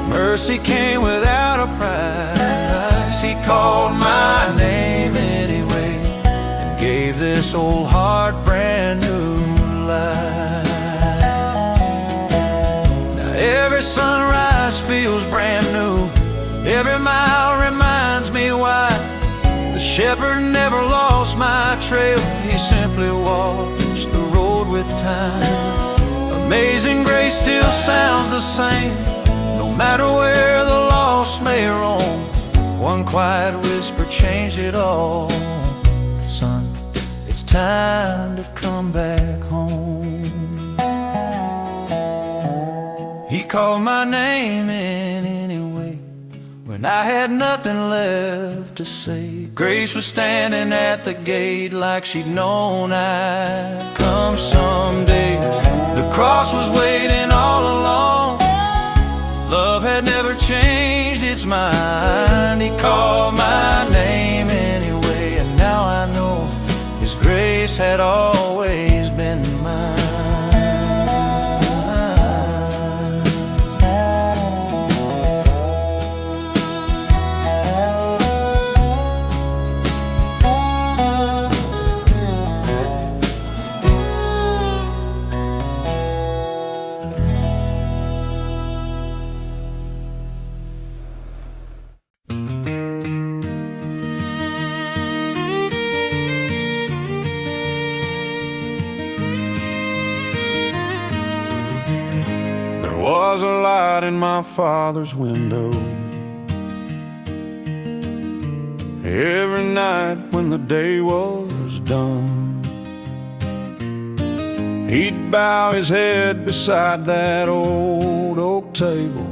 mercy came without a price. He called my name anyway and gave this old heart brand new life. Now every sunrise feels brand new, every mile reminds me why the shepherd never lost my trail. He simply walks the road with time. Amazing grace still sounds the same, no matter where the lost may roam. One quiet whisper changed it all. Son, it's time to come back home. He called my name in anyway when I had nothing left to say. Grace was standing at the gate like she'd known I'd come someday. The cross was waiting all along, love had never changed its mind. He called my name anyway, and now I know His grace had always been mine. was a light in my Father's window. Every night when the day was done, he'd bow his head beside that old oak table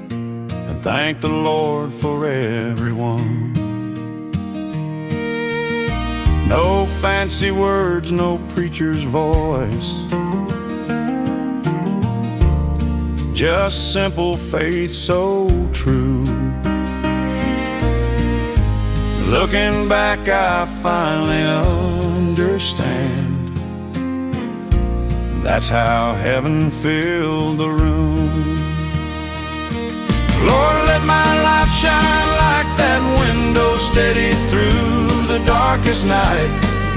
and thank the Lord for everyone. No fancy words, no preacher's voice, just simple faith so true. Looking back, I finally understand. That's how heaven filled the room. Lord, let my life shine like that window, steady through the darkest night.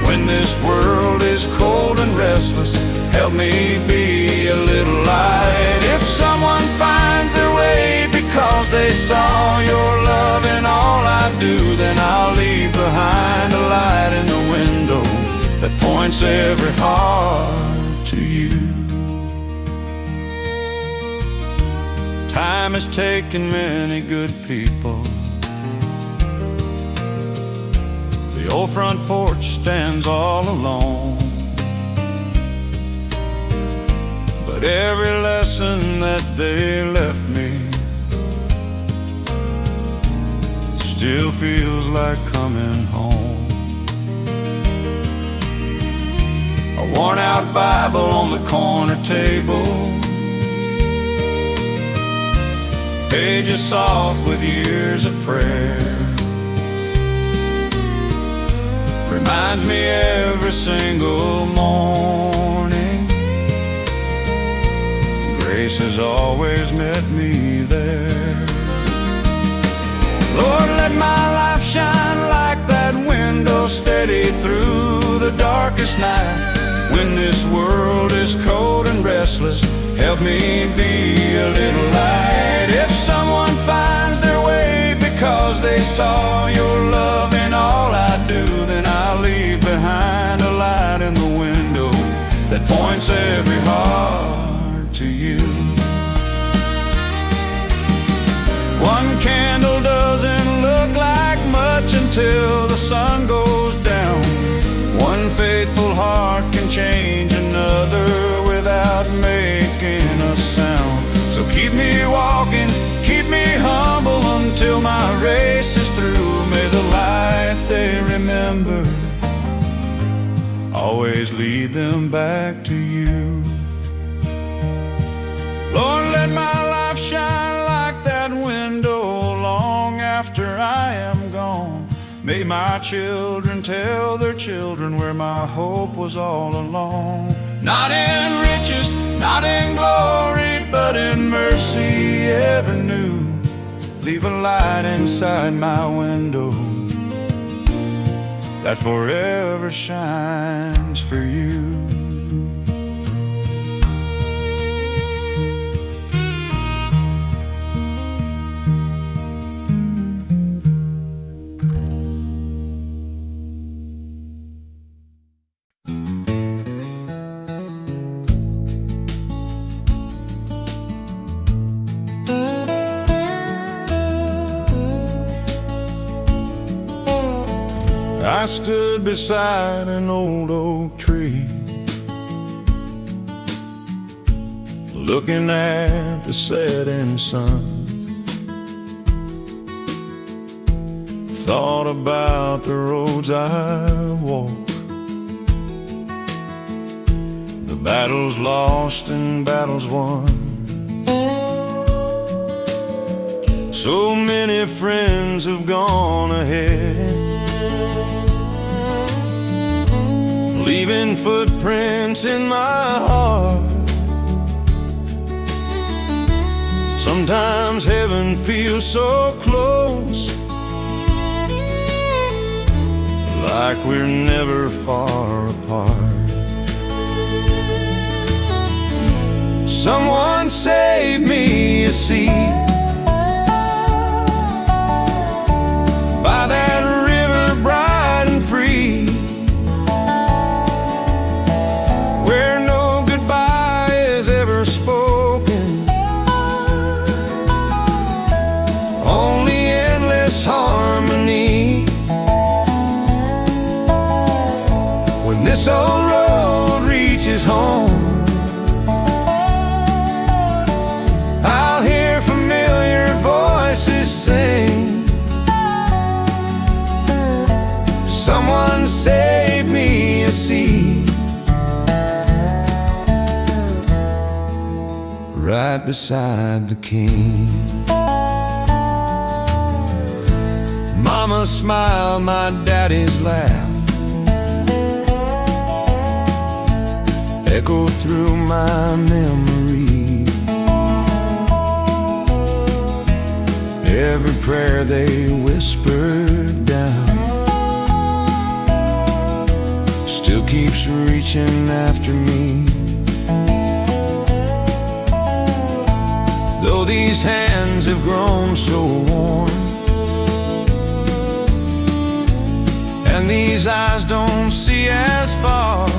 When this world is cold and restless, help me be a little light. If someone finds their way because they saw your love in all I do, then I'll leave behind a light in the window that points every heart to you. Time has taken many good people. The old front porch stands all alone, but every lesson that they left me still feels like coming home. A worn-out Bible on the corner table, pages soft with years of prayer, reminds me every single morning grace has always met me there. Lord, let my life shine like that window, steady through the darkest night. When this world is cold and restless, help me be a little light. If someone finds their way because they saw your love in all I do, then I'll leave behind a light in the window that points every heart to you. One candle doesn't look like much until the sun goes down. One faithful heart can change another without making a sound. So keep me walking, keep me humble until my race is through. May the light they remember always lead them back to you. Lord, let my life shine like that window long after I am gone. May my children tell their children where my hope was all along. Not in riches, not in glory, but in mercy ever new. Leave a light inside my window that forever shines for you. I stood beside an old oak tree, looking at the setting sun. Thought about the roads I've walked, the battles lost and battles won. So many friends have gone ahead, leaving footprints in my heart. Sometimes heaven feels so close, like we're never far apart. Someone save me a seat by that river bright and free, where no goodbye is ever spoken, when this old road reaches home. I'll hear familiar voices sing, someone save me a seat right beside the King. Mama smiled, my daddy's laugh echo through my memory. Every prayer they whispered down still keeps reaching after me. Though these hands have grown so warm, and these eyes don't see as far,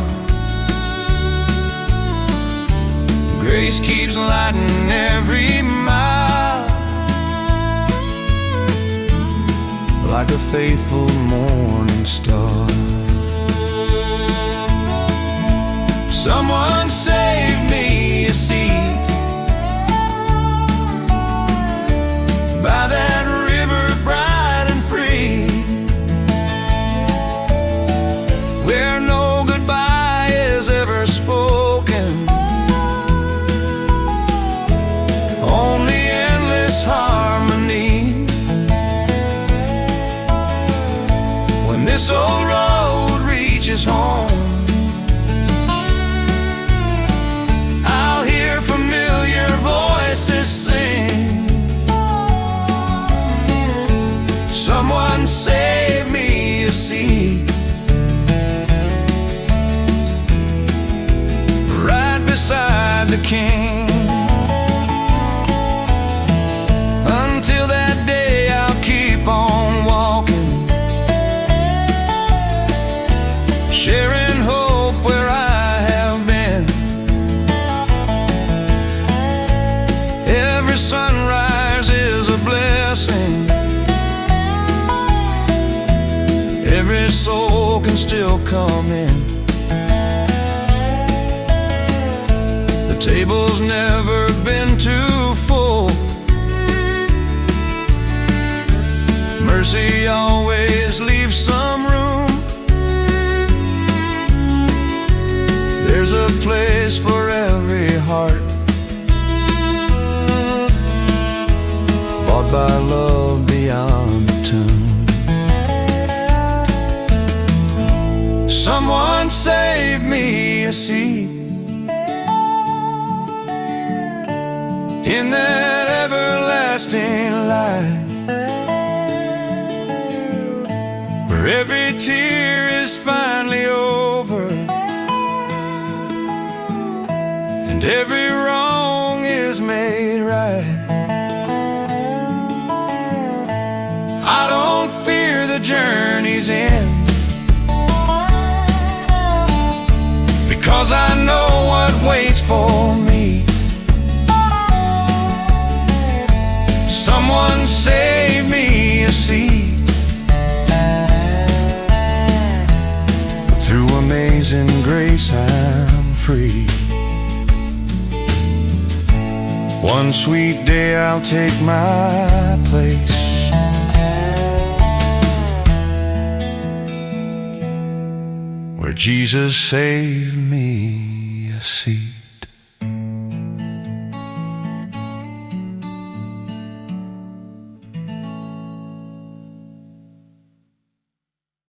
grace keeps lighting every mile, like a faithful morning star. Someone save me a seat by that river bright and free, where no goodbye is ever spoken, only endless harmony. When this old road reaches home, I'll hear familiar voices sing, someone save me a seat right beside the King. Until that day I'll keep on walking, sharing hope where I have been. Every sunrise is a blessing, every soul can still come in. The table's never been too full, mercy always leaves some room. There's a place for every heart, bought by love beyond the tomb. Someone save me a seat in that everlasting light, where every tear is finally over and every wrong is made right. I don't fear the journey's end, because I know what waits for me. Someone save me a seat. Through amazing grace I'm free. One sweet day I'll take my place, where Jesus saved me a seat.